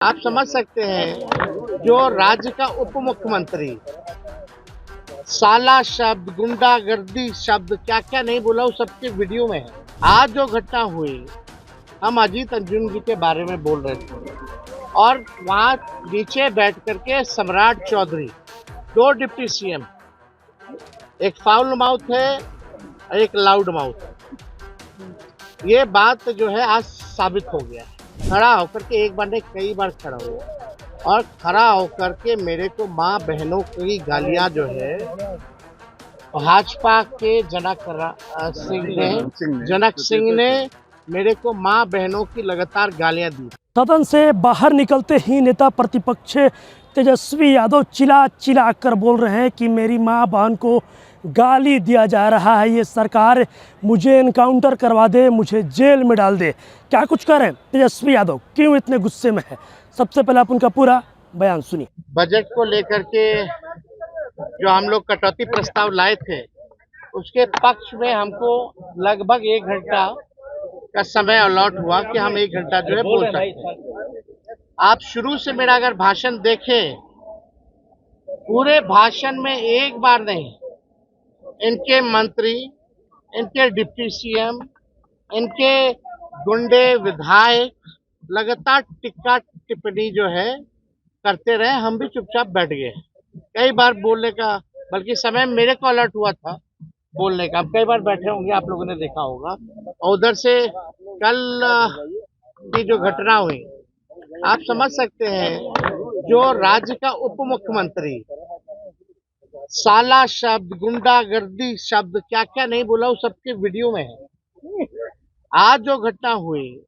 आप समझ सकते हैं जो राज्य का उप मुख्यमंत्री साला शब्द, गुंडागर्दी शब्द क्या क्या नहीं बोला वो सबके वीडियो में है। आज जो घटना हुई, हम अजीत अंजुम जी के बारे में बोल रहे थे और वहां नीचे बैठ करके सम्राट चौधरी, दो डिप्टी सीएम, एक फाउल माउथ है और एक लाउड माउथ है। ये बात जो है आज साबित हो गया है। खड़ा होकर के एक बार नहीं कई बार खड़ा हुआ और खड़ा होकर के मेरे को माँ बहनों की गालियां जो है भाजपा के जनक सिंह ने मेरे को माँ बहनों की लगातार गालियां दी। सदन से बाहर निकलते ही नेता प्रतिपक्ष तेजस्वी यादव चिल्ला चिल्ला कर बोल रहे हैं कि मेरी माँ बहन को गाली दिया जा रहा है, ये सरकार मुझे एनकाउंटर करवा दे, मुझे जेल में डाल दे। क्या कुछ कह रहे हैं तेजस्वी यादव, क्यों इतने गुस्से में है? सबसे पहले आप उनका पूरा बयान सुनिए। बजट को लेकर के जो हम लोग कटौती प्रस्ताव लाए थे उसके पक्ष में हमको लगभग 1 घंटा का समय अलॉट हुआ कि हम 1 घंटा जो है बोल सकते हैं। आप शुरू से मेरा अगर भाषण देखें, पूरे भाषण में एक बार नहीं इनके मंत्री, इनके डिप्टी सीएम, इनके गुंडे विधायक लगातार टिक्का टिप्पणी जो है करते रहे। हम भी चुपचाप बैठ गए। कई बार बोलने का बल्कि समय मेरे को अलर्ट हुआ था बोलने का। कई बार बैठे होंगे, आप लोगों ने देखा होगा। और उधर से कल की जो घटना हुई, आप समझ सकते हैं जो राज्य का उप मुख्यमंत्री साला शब्द, गुंडागर्दी शब्द क्या क्या नहीं बोला वो सबके वीडियो में है। आज जो घटना हुई,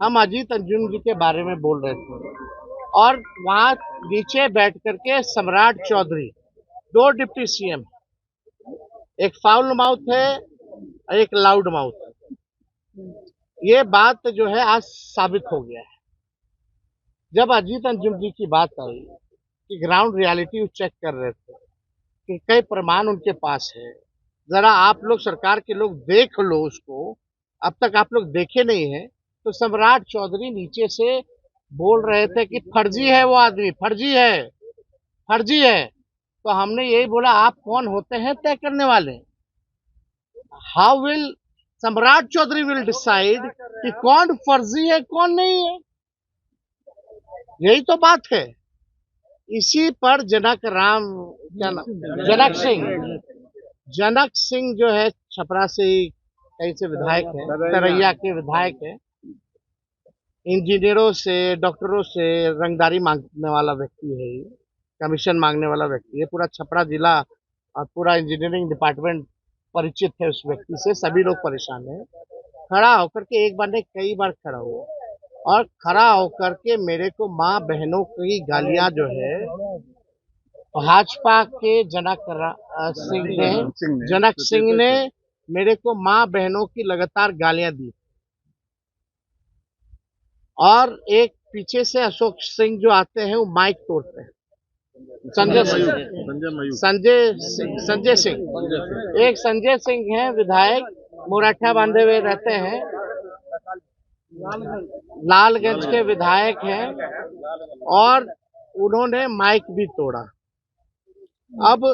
हम अजीत अंजुम जी के बारे में बोल रहे थे और वहां नीचे बैठ करके सम्राट चौधरी, दो डिप्टी सीएम, एक फाउल माउथ है और एक लाउड माउथ है। ये बात जो है आज साबित हो गया है। जब अजीत अंजुम जी की बात आई कि ग्राउंड रियलिटी चेक कर रहे थे कि कई प्रमाण उनके पास है, जरा आप लोग सरकार के लोग देख लो उसको, अब तक आप लोग देखे नहीं है। तो सम्राट चौधरी नीचे से बोल रहे थे कि फर्जी है वो आदमी, फर्जी है, फर्जी है। तो हमने यही बोला आप कौन होते हैं तय करने वाले? हाउ विल सम्राट चौधरी विल डिसाइड कि कौन फर्जी है कौन नहीं है? यही तो बात है। इसी पर जनक सिंह जो है छपरा से ही कहीं से विधायक है, तरैया के विधायक है। इंजीनियरों से, डॉक्टरों से रंगदारी मांगने वाला व्यक्ति है, ये कमीशन मांगने वाला व्यक्ति है। पूरा छपरा जिला और पूरा इंजीनियरिंग डिपार्टमेंट परिचित है उस व्यक्ति से। सभी लोग परेशान हैं। खड़ा होकर के एक बार नहीं कई बार खड़ा हुआ और खड़ा होकर के मेरे को माँ बहनों की गालियां जो है भाजपा के जनक सिंह ने मेरे को माँ बहनों की लगातार गालियां दी। और एक पीछे से अशोक सिंह जो आते हैं वो माइक तोड़ते हैं। संजय सिंह, एक संजय सिंह है विधायक, मुराठा बांधे हुए रहते हैं, लालगंज के विधायक हैं और उन्होंने माइक भी तोड़ा। अब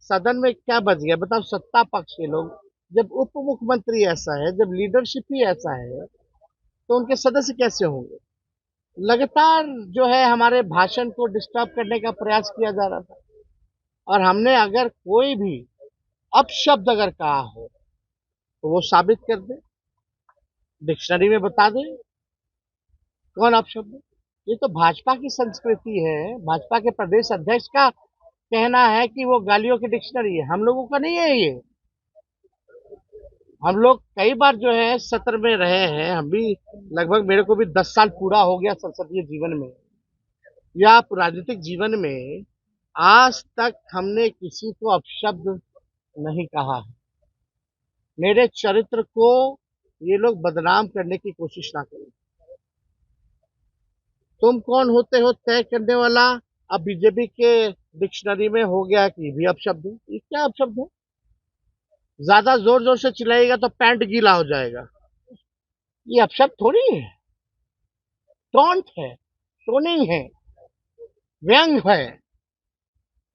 सदन में क्या बच गया बताओ? सत्ता पक्ष के लोग, जब उप मुख्यमंत्री ऐसा है, जब लीडरशिप ही ऐसा है, तो उनके सदस्य कैसे होंगे? लगातार जो है हमारे भाषण को डिस्टर्ब करने का प्रयास किया जा रहा था। और हमने अगर कोई भी अपशब्द अगर कहा हो तो वो साबित कर दे, डिक्शनरी में बता दे कौन अपशब्द। ये तो भाजपा की संस्कृति है। भाजपा के प्रदेश अध्यक्ष का कहना है कि वो गालियों की डिक्शनरी है, हम लोगों का नहीं है ये। हम लोग कई बार जो है सत्र में रहे हैं, हम भी लगभग, मेरे को भी 10 साल पूरा हो गया संसदीय जीवन में या राजनीतिक जीवन में। आज तक हमने किसी को अपशब्द नहीं कहा है। मेरे चरित्र को ये लोग बदनाम करने की कोशिश ना करें। तुम कौन होते हो तय करने वाला? अब बीजेपी के डिक्शनरी में हो गया कि भी अपशब्द है। ये क्या अपशब्द है? ज्यादा जोर जोर से चिल्लाएगा तो पैंट गीला हो जाएगा। ये अपशब्द थोड़ी है, टॉन्ट है। टोनिंग है, व्यंग है,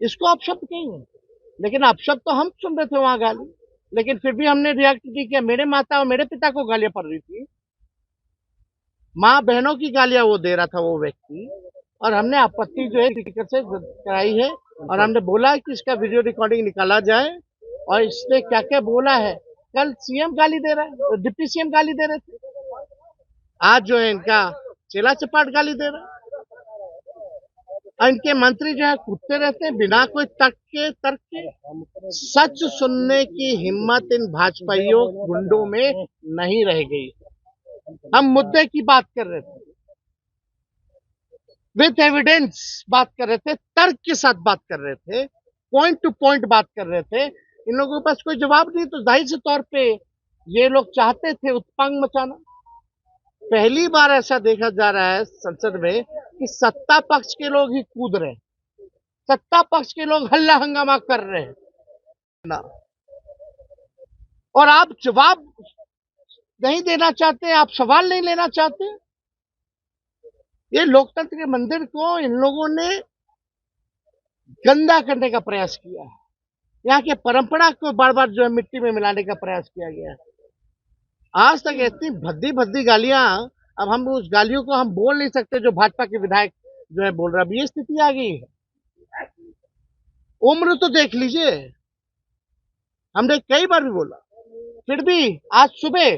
इसको अपशब्द कहेंगे। लेकिन अपशब्द तो हम सुन रहे थे वहां गाली, लेकिन फिर भी हमने रिएक्ट नहीं किया। मेरे माता और मेरे पिता को गालियां पड़ रही थी, माँ बहनों की गालियां वो दे रहा था वो व्यक्ति, और हमने आपत्ति जो है स्पीकर से कराई है और हमने बोला कि इसका वीडियो रिकॉर्डिंग निकाला जाए और इसने क्या क्या बोला है। कल सीएम गाली दे रहा है, डिप्टी सीएम गाली दे रहे थे, आज जो है इनका चेला चपाट गाली दे रहा है। और इनके मंत्री जो है कूदते रहते हैं बिना कोई तर्क के। सच सुनने की हिम्मत इन भाजपाइयों गुंडों में नहीं रह गई। हम मुद्दे की बात कर रहे थे, विथ एविडेंस बात कर रहे थे, तर्क के साथ बात कर रहे थे, पॉइंट टू पॉइंट बात कर रहे थे। इन लोगों के पास कोई जवाब नहीं, तो जाहिर से तौर पे ये लोग चाहते थे उत्पांग मचाना। पहली बार ऐसा देखा जा रहा है संसद में कि सत्ता पक्ष के लोग ही कूद रहे हैं, सत्ता पक्ष के लोग हल्ला हंगामा कर रहे हैं ना, और आप जवाब नहीं देना चाहते, आप सवाल नहीं लेना चाहते। ये लोकतंत्र के मंदिर को इन लोगों ने गंदा करने का प्रयास किया है, यहाँ के परंपरा को बार बार जो है मिट्टी में मिलाने का प्रयास किया गया है। आज तक इतनी भद्दी भद्दी गालियां, अब हम उस गालियों को हम बोल नहीं सकते जो भाजपा के विधायक जो है बोल रहा है। अब ये स्थिति आ गई है। उम्र तो देख लीजिए, हमने कई बार भी बोला, फिर भी आज सुबह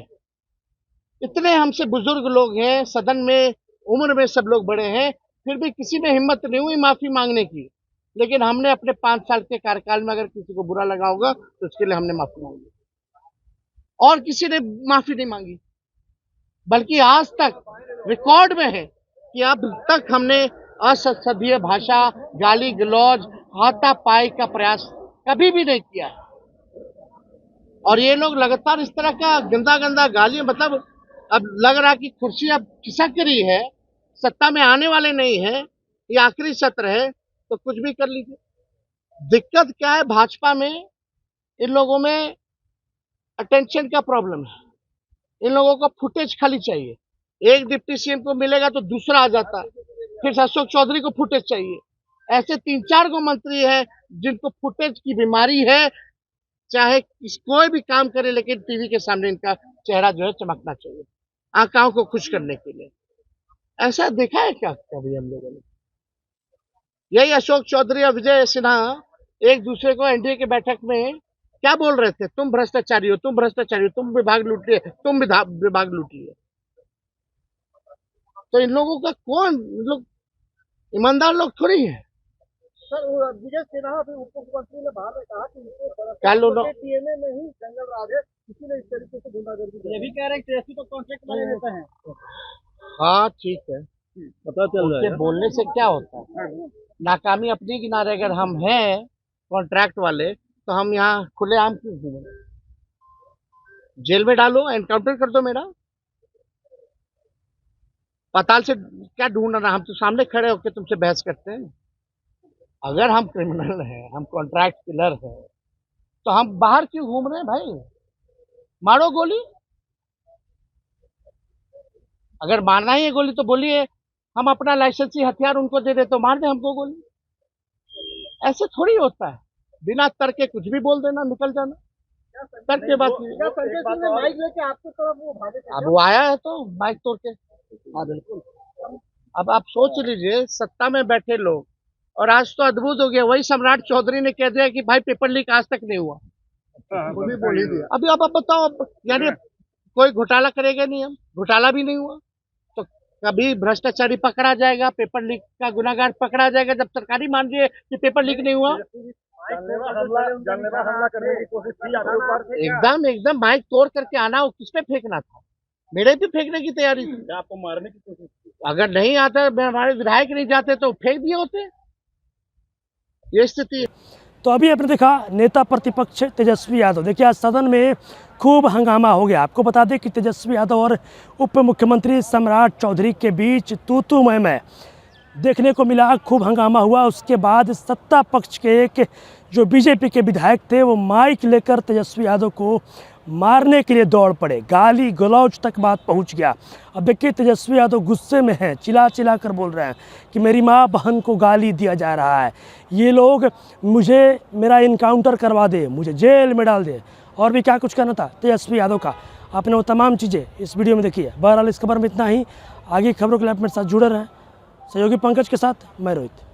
इतने हमसे बुजुर्ग लोग हैं सदन में, उम्र में सब लोग बड़े हैं, फिर भी किसी में हिम्मत नहीं हुई माफी मांगने की। लेकिन हमने अपने 5 साल के कार्यकाल में अगर किसी को बुरा लगा होगा तो उसके लिए हमने माफी मांगी, और किसी ने माफी नहीं मांगी। बल्कि आज तक रिकॉर्ड में है कि अब तक हमने असंसदीय भाषा, गाली गलौज, हाथापाई का प्रयास कभी भी नहीं किया। और ये लोग लगातार इस तरह का गंदा गंदा गाली, मतलब अब लग रहा कि कुर्सी अब खिसक रही है, सत्ता में आने वाले नहीं है, ये आखिरी सत्र है तो कुछ भी कर लीजिए। दिक्कत क्या है भाजपा में, इन लोगों में अटेंशन का प्रॉब्लम है। इन लोगों को फुटेज खाली चाहिए, एक डिप्टी सीएम को मिलेगा तो दूसरा आ जाता है, फिर अशोक चौधरी को फुटेज चाहिए। ऐसे 3-4 को मंत्री हैं जिनको फुटेज की बीमारी है, चाहे कोई भी काम करे लेकिन टीवी के सामने इनका चेहरा जो है चमकना चाहिए, आंखों को खुश करने के लिए। ऐसा देखा है क्या कभी हम लोगों ने? यही अशोक चौधरी और विजय सिन्हा एक दूसरे को एनडीए की बैठक में क्या बोल रहे थे, तुम भ्रष्टाचारी हो, तुम भ्रष्टाचारी हो, तुम विभाग लूटिए, तुम विभाग लूटिए। तो इन लोगों का कौन, लोग ईमानदार लोग थोड़ी है। सर विजय सिन्हा भी उप मुख्यमंत्री ने बाद में कहा कि कल उन्होंने टीएमए में ही जंगल राज है, किसी ने इस तरीके से गुंडागर्दी की। ये भी कह रहे हैं कि तो कॉन्ट्रैक्ट बने रहते हैं। हाँ ठीक है, पता चल रहा है बोलने से क्या होता है, नाकामी अपनी किनारे अगर हम हैं कॉन्ट्रैक्ट वाले तो हम यहाँ खुलेआम क्यों घूमें? जेल में डालो, एनकाउंटर कर दो मेरा, पाताल से क्या ढूंढ रहा, हम तो सामने खड़े होकर तुमसे बहस करते हैं। अगर हम क्रिमिनल हैं, हम कॉन्ट्रैक्ट किलर हैं, तो हम बाहर क्यों घूम रहे हैं भाई? मारो गोली, अगर मारना ही है गोली तो बोलिए, हम अपना लाइसेंसी हथियार उनको दे दे तो मार दे हमको गोली। ऐसे थोड़ी होता है, बिना तर्क के कुछ भी बोल देना, निकल जाना। तर्क के बाद माइक लेके आपकी तरफ वो भागे थे। अब वो आया है तो माइक तोड़ के, हाँ बिल्कुल। अब आप सोच लीजिए, सत्ता में बैठे लोग, और आज तो अद्भुत हो गया, वही सम्राट चौधरी ने कह दिया कि भाई पेपर लीक आज तक नहीं हुआ। वो भी बोल ही दिया। अभी अब बताओ, यानी कोई घोटाला करेगा नहीं, हम घोटाला भी नहीं हुआ तो कभी भ्रष्टाचारी पकड़ा जाएगा, पेपर लीक का गुनाहगार पकड़ा जाएगा जब सरकारी मान रही है कि पेपर लीक नहीं हुआ। जानलेवा हमला करने की कोशिश की आपके ऊपर। एकदम एकदम माइक तोड़ करके आना, वो किस पे फेंकना था? मेरे भी फेंकने की तैयारी थी। आपको मारने की कोशिश की। अगर नहीं आता, हमारे विधायक नहीं जाते तो फेंक दिए होते। ये स्थिति है। तो अभी आपने देखा नेता प्रतिपक्ष तेजस्वी यादव, देखिए आज सदन में खूब हंगामा हो गया। आपको बता दें कि तेजस्वी यादव और उप मुख्यमंत्री सम्राट चौधरी के बीच तू मैं देखने को मिला, खूब हंगामा हुआ। उसके बाद सत्ता पक्ष के एक जो बीजेपी के विधायक थे वो माइक लेकर तेजस्वी यादव को मारने के लिए दौड़ पड़े, गाली गलौज तक बात पहुंच गया। अब देखिए तेजस्वी यादव गुस्से में हैं, चिल्ला चिल्ला कर बोल रहे हैं कि मेरी माँ बहन को गाली दिया जा रहा है, ये लोग मुझे मेरा इनकाउंटर करवा दे, मुझे जेल में डाल दे, और भी क्या कुछ कहना था तेजस्वी यादव का। आपने वो तमाम चीज़ें इस वीडियो में देखी है। बहरहाल इस खबर में इतना ही। आगे खबरों के लिए आप मेरे साथ जुड़े रहें। सहयोगी पंकज के साथ मैं रोहित।